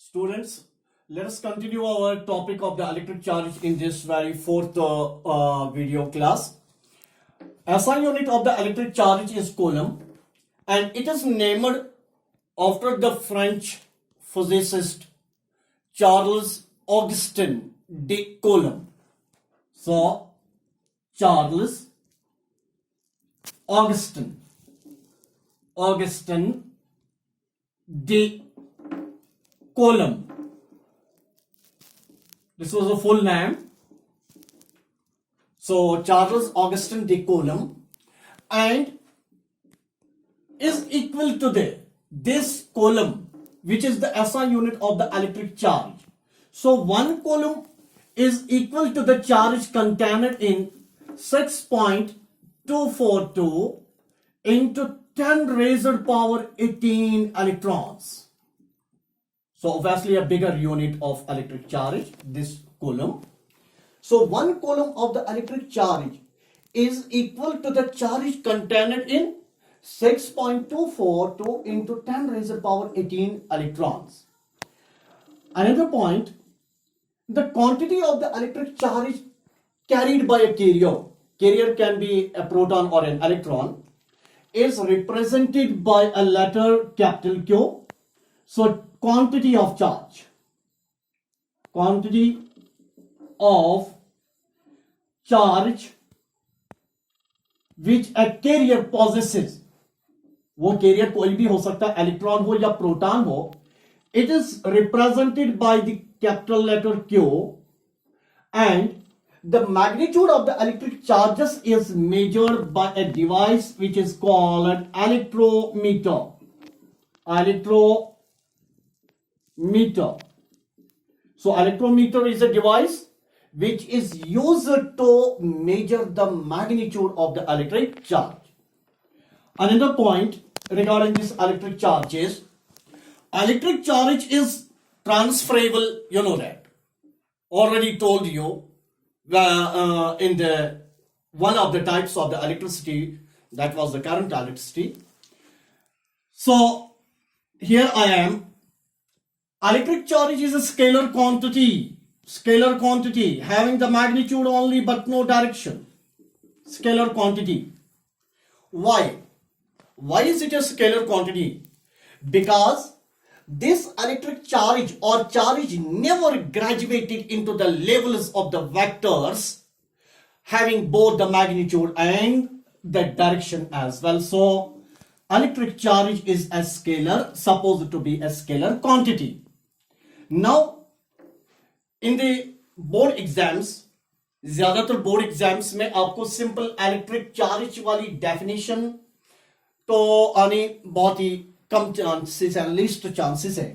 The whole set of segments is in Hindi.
Students, let us continue our topic of the electric charge in this very fourth video class. SI unit of the electric charge is coulomb, and it is named after the French physicist Charles Augustin de Coulomb. So, Charles Augustin de Coulomb. This was a full name. So Charles Augustin de Coulomb, and is equal to this coulomb, which is the SI unit of the electric charge. So 1 coulomb is equal to the charge contained in 6.242 into 10 raised to power 18 electrons. So obviously a bigger unit of electric charge, this coulomb. So 1 coulomb of the electric charge is equal to the charge contained in 6.242 into 10 raised to power 18 electrons. Another point, the quantity of the electric charge carried by a carrier can be a proton or an electron, is represented by a letter capital Q. So quantity of charge which a carrier possesses, वो carrier कोई भी हो सकता है, electron हो या proton हो, it is represented by the capital letter Q, and the magnitude of the electric charges is measured by a device which is called electrometer. So electrometer is a device which is used to measure the magnitude of the electric charge. Another point regarding this electric charge is transferable. You know that. Already told you in the one of the types of the electricity, that was the current electricity. So here I am. Electric charge is a scalar quantity having the magnitude only but no direction. Scalar quantity. Why is it a scalar quantity? Because this electric charge or charge never graduated into the levels of the vectors having both the magnitude and the direction as well. So electric charge is a scalar, supposed to be a scalar quantity. Now in the board exams, ज्यादातर बोर्ड एग्जाम्स में आपको सिंपल इलेक्ट्रिक चार्ज वाली डेफिनेशन तो आने बहुत ही कम चांसेस है, लिस्ट चांसेस है.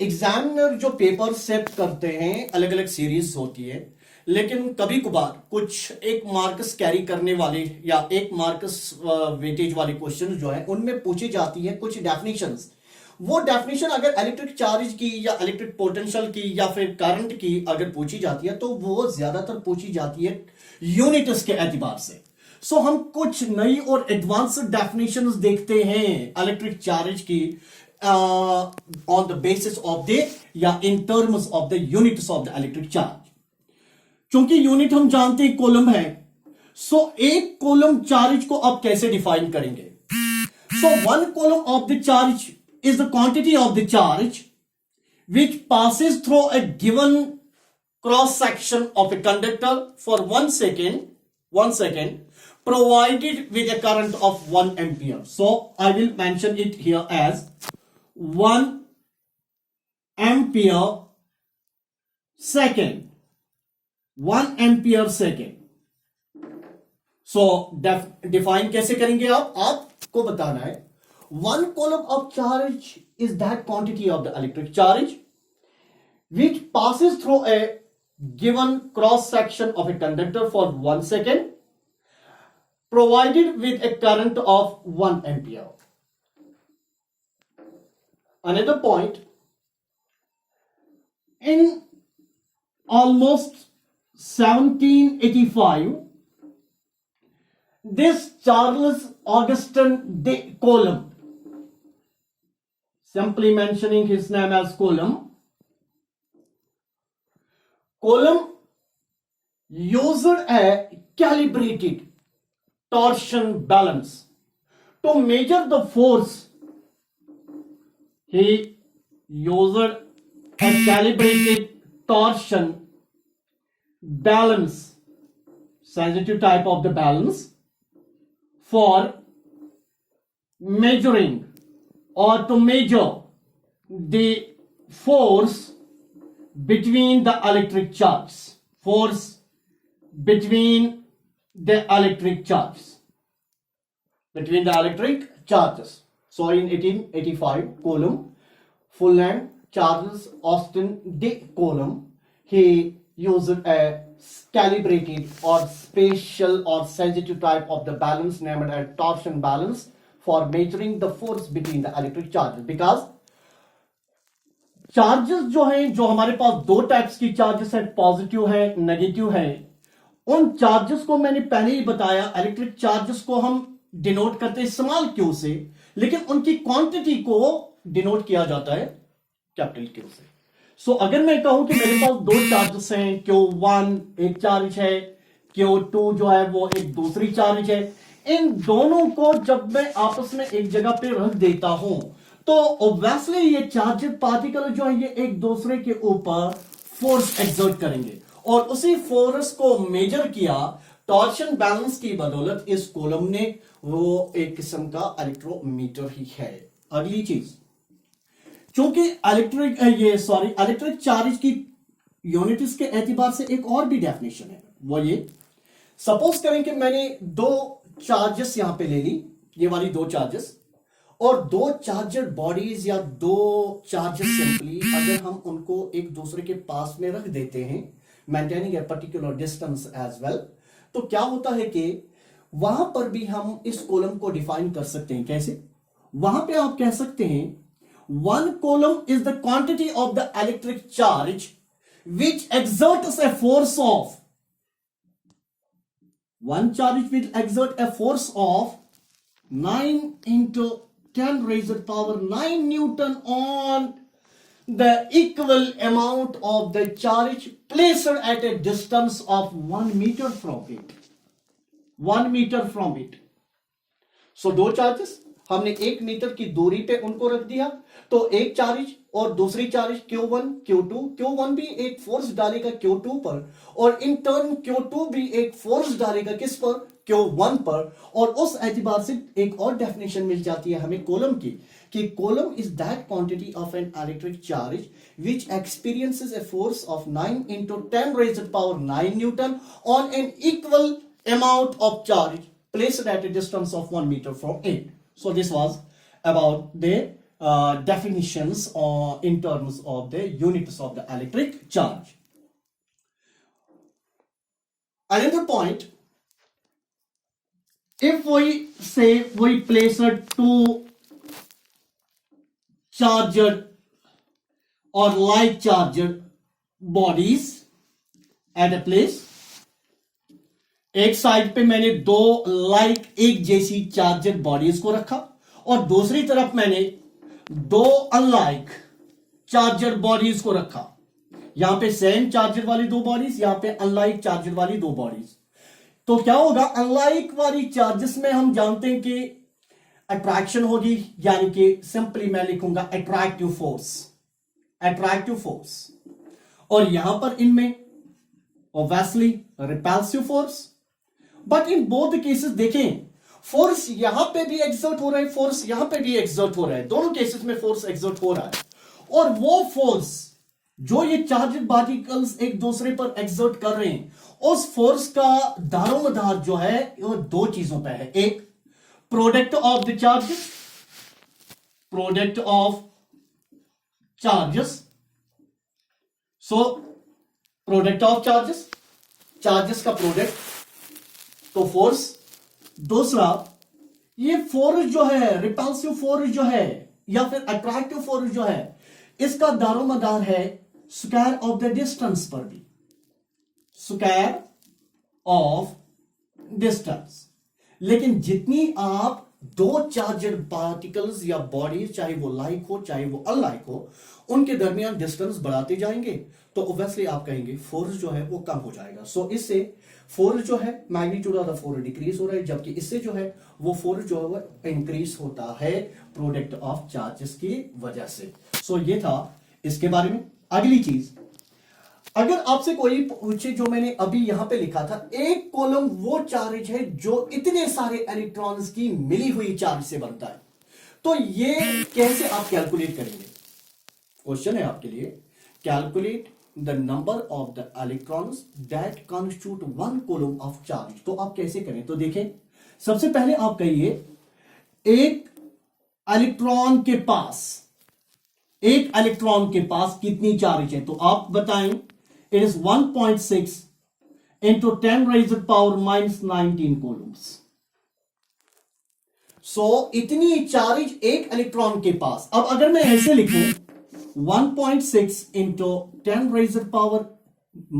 एग्जामिनर जो पेपर सेट करते हैं अलग अलग सीरीज होती है, लेकिन कभी कभार कुछ एक मार्क्स कैरी करने वाले या एक मार्क्स वेटेज वाले क्वेश्चन जो है उनमें पूछी जाती है कुछ डेफिनेशंस. वो डेफिनेशन अगर इलेक्ट्रिक चार्ज की या इलेक्ट्रिक पोटेंशियल की या फिर करंट की अगर पूछी जाती है तो वो ज्यादातर पूछी जाती है यूनिट्स के एतबार से. सो हम कुछ नई और एडवांस डेफिनेशंस देखते हैं इलेक्ट्रिक चार्ज की on the basis of the या in terms of the units of the electric charge. क्योंकि यूनिट हम जानते हैं कोलम है, सो एक कोलम चार्ज को आप कैसे डिफाइन करेंगे? So 1 coulomb of the charge is the quantity of the charge which passes through a given cross section of a conductor for 1 second provided with a current of 1 ampere. So I will mention it here as 1 ampere second. 1 ampere second. So define कैसे करेंगे आपको बताना है. 1 coulomb of charge is that quantity of the electric charge which passes through a given cross section of a conductor for 1 second provided with a current of 1 ampere. Another point, in almost 1785 this Charles Augustin de Coulomb, simply mentioning his name as Coulomb, Coulomb used a calibrated torsion balance to measure the force. He used a calibrated torsion balance, sensitive type of the balance, for measuring or to measure the force between the electric charges. Force between the electric charges. Between the electric charges. So in 1885, Coulomb, full name Charles Austin de Coulomb, he used a calibrated or spatial or sensitive type of the balance named as torsion balance for measuring the force between the electric charges. Because charges जो हैं, जो हमारे पास दो टाइप्स की चार्जेस है, पॉजिटिव है, नेगेटिव है, उन चार्जेस को मैंने पहले ही बताया, इलेक्ट्रिक चार्जेस को हम डिनोट करते हैं स्मॉल क्यू से, लेकिन उनकी क्वांटिटी को डिनोट किया जाता है कैपिटल क्यू से. सो अगर मैं कहूं कि मेरे पास दो चार्जेस हैं, Q1 एक चार्ज है, Q2 जो है वो एक दूसरी चार्ज है, इन दोनों को जब मैं आपस में एक जगह पे रख देता हूं तो ऑब्वियसली ये चार्जेड पार्टिकल जो है ये एक दूसरे के ऊपर फोर्स एक्सर्ट करेंगे, और उसी फोर्स को मेजर किया टॉर्शन बैलेंस की बदौलत इस कॉलम ने. वो एक किस्म का इलेक्ट्रोमीटर ही है. अगली चीज, चूंकि इलेक्ट्रिक चार्ज की यूनिट्स के एतबार से एक और भी डेफिनेशन है. वो ये, सपोज करें कि मैंने दो चार्जेस यहां पे ले ली, ये वाली दो चार्जेस, और दो चार्जर बॉडीज या दो चार्जेस सिंपली अगर हम उनको एक दूसरे के पास में रख देते हैं, maintaining a particular distance as well, तो क्या होता है कि वहां पर भी हम इस कॉलम को डिफाइन कर सकते हैं. कैसे? वहां पे आप कह सकते हैं one column is the quantity of the electric charge which exerts a force of, one charge will exert a force of 9 into 10 raised to power 9 Newton on the equal amount of the charge placed at a distance of 1 meter from it. 1 meter from it. So दो चार्जेस हमने 1 मीटर की दूरी पे उनको रख दिया, तो एक चार्ज और दूसरी चार्ज Q1 Q2, Q1 भी एक फोर्स डालेगा Q2 पर, और इन टर्न Q2 भी एक फोर्स डालेगा किस पर? Q1 पर. और उस एतबार से एक और डेफिनेशन मिल जाती है हमें कॉलम की, कि column is that quantity of an electric charge which experiences a force of 9 into 10 raised to power 9 Newton on an equal amount of charge placed at a distance of 1 meter from it. So this was about the definitions in terms of the units of the electric charge. Another point, if we say we place two charger or like charger bodies at a place, एक साइड पे मैंने दो लाइक एक जैसी चार्जर बॉडीज को रखा, और दूसरी तरफ मैंने दो अनलाइक चार्जर बॉडीज को रखा. यहां पे सेम चार्जर वाली दो बॉडीज, यहां पे अनलाइक चार्जर वाली दो बॉडीज. तो क्या होगा? अनलाइक वाली चार्जेस में हम जानते हैं कि अट्रैक्शन होगी, यानी कि सिंपली मैं लिखूंगा अट्रैक्टिव फोर्स, अट्रैक्टिव फोर्स. और यहां पर इनमें obviously repulsive force. But in both cases देखें, फोर्स यहां पे भी एक्सर्ट हो रहा है, फोर्स यहां पे भी एक्सर्ट हो रहा है, दोनों केसेस में फोर्स एक्सर्ट हो रहा है. और वो फोर्स जो ये चार्जड पार्टिकल्स एक दूसरे पर एक्सर्ट कर रहे हैं, उस फोर्स का दारोमदार जो है वो दो चीजों पे है. एक, product of the charges, product of charges. So product of charges, charges का प्रोडक्ट, तो फोर्स. दूसरा, ये फोर्स जो है, रिपल्सिव फोर्स जो है या फिर अट्रैक्टिव फोर्स जो है, इसका दारोमदार है स्क्वायर ऑफ द डिस्टेंस पर भी, स्क्वायर ऑफ डिस्टेंस. लेकिन जितनी आप दो चार्जड पार्टिकल्स या बॉडीज, चाहे वो लाइक हो चाहे वो अनलाइक हो, उनके दरमियान डिस्टेंस बढ़ाते जाएंगे तो ऑब्वियसली आप कहेंगे फोर्स जो है वो कम हो जाएगा। सो इससे फोर्स जो है magnitude of the force decrease हो रहा है, जबकि इससे जो है वो फोर्स जो है वो इंक्रीज होता है प्रोडक्ट ऑफ चार्जेस की वजह से। सो ये था इसके बारे में। अगली चीज, अगर आपसे कोई पूछे, जो मैंने अभी यहां पे लिखा था, एक कॉलम वो चार्ज है जो इतने सारे इलेक्ट्रॉन्स की मिली हुई चार्ज से बनता है, तो ये कैसे आप कैलकुलेट करेंगे? क्वेश्चन है आपके लिए, calculate the number of the electrons that constitute one column of charge. तो आप कैसे करें? तो देखें, सबसे पहले आप कहिए एक इलेक्ट्रॉन के पास कितनी चार्ज है, तो आप बताएं। It is 1.6 into 10 raised power minus 19 coulombs. So इतनी चार्ज एक इलेक्ट्रॉन के पास। अब अगर मैं ऐसे लिखूं 1.6 into 10 raised power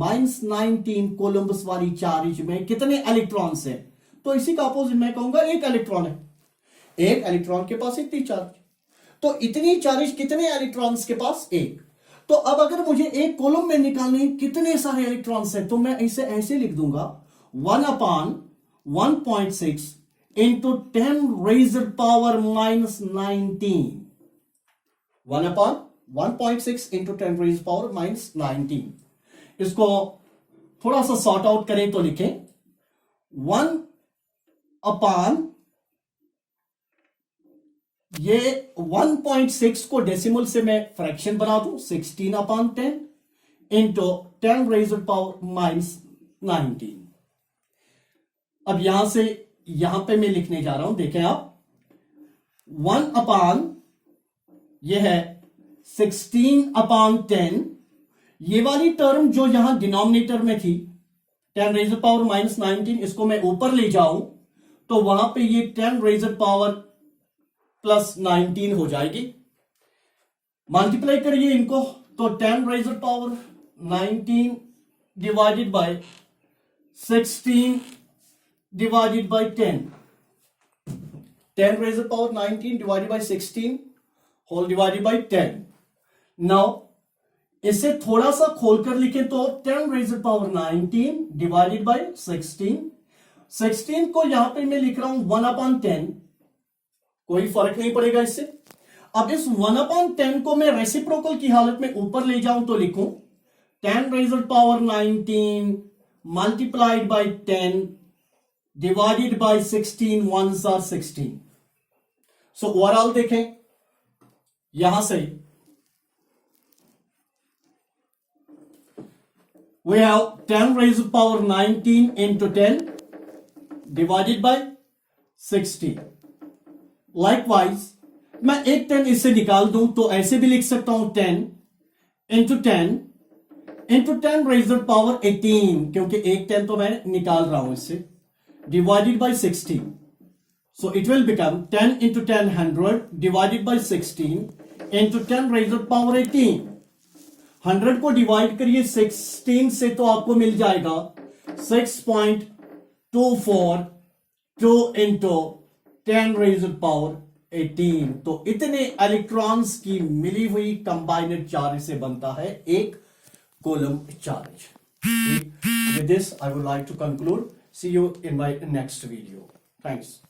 minus 19 Columbus वाली चार्ज में कितने इलेक्ट्रॉन्स हैं, तो इसी का अपोजिट मैं कहूंगा एक इलेक्ट्रॉन है। एक इलेक्ट्रॉन के पास इतनी चार्ज, तो इतनी चार्ज कितने इलेक्ट्रॉन्स के पास? एक। तो अब अगर मुझे एक कॉलम में निकालने कितने सारे इलेक्ट्रॉन्स हैं, तो मैं इसे ऐसे लिख दूंगा 1/1.6 into 10 raised power minus 19। 1/1.6 into 10 raised power minus 19। इसको थोड़ा सा सॉर्ट आउट करें तो लिखें 1/, ये 1.6 को डेसिमल से मैं फ्रैक्शन बना दूं 16/10 इंटू 10 raised power minus 19। अब यहां से यहां पे मैं लिखने जा रहा हूं, देखें आप 1/, ये है 16/10। ये वाली टर्म जो यहां डिनोमिनेटर में थी 10 raised power minus 19, इसको मैं ऊपर ले जाऊं तो वहां पे ये 10 raised power प्लस 19 हो जाएगी। मल्टीप्लाई करिए इनको तो 10 raised power 19 divided by 16 divided by 10। 10 raised power 19 divided by 16 whole divided by 10। Now इसे थोड़ा सा खोलकर लिखें तो 10 raised power 19 डिवाइडेड बाय 16। 16 को यहां पे मैं लिख रहा हूं 1/10, कोई फर्क नहीं पड़ेगा इससे। अब इस 1/10 को मैं रेसिप्रोकल की हालत में ऊपर ले जाऊं तो लिखूं 10 raised power 19 multiplied by 10 divided by 16, 1s are 16। So overall देखें यहां से we have 10 raised power 19 into 10 divided by 16। Likewise मैं एक 10 इससे निकाल दूं तो ऐसे भी लिख सकता हूं 10 इंटू 10 raised power 18, क्योंकि एक 10 तो मैं निकाल रहा हूं इससे, divided by 16। So it will become 10 into 10 100 divided by 16 into 10 raised power 18। 100 को डिवाइड करिए 16 से तो आपको मिल जाएगा 6.242 इंटू 10 raised power 18। तो इतने इलेक्ट्रॉन्स की मिली हुई कंबाइंड चार्ज से बनता है एक column charge. With this, I would like to conclude. See you in my next video. Thanks.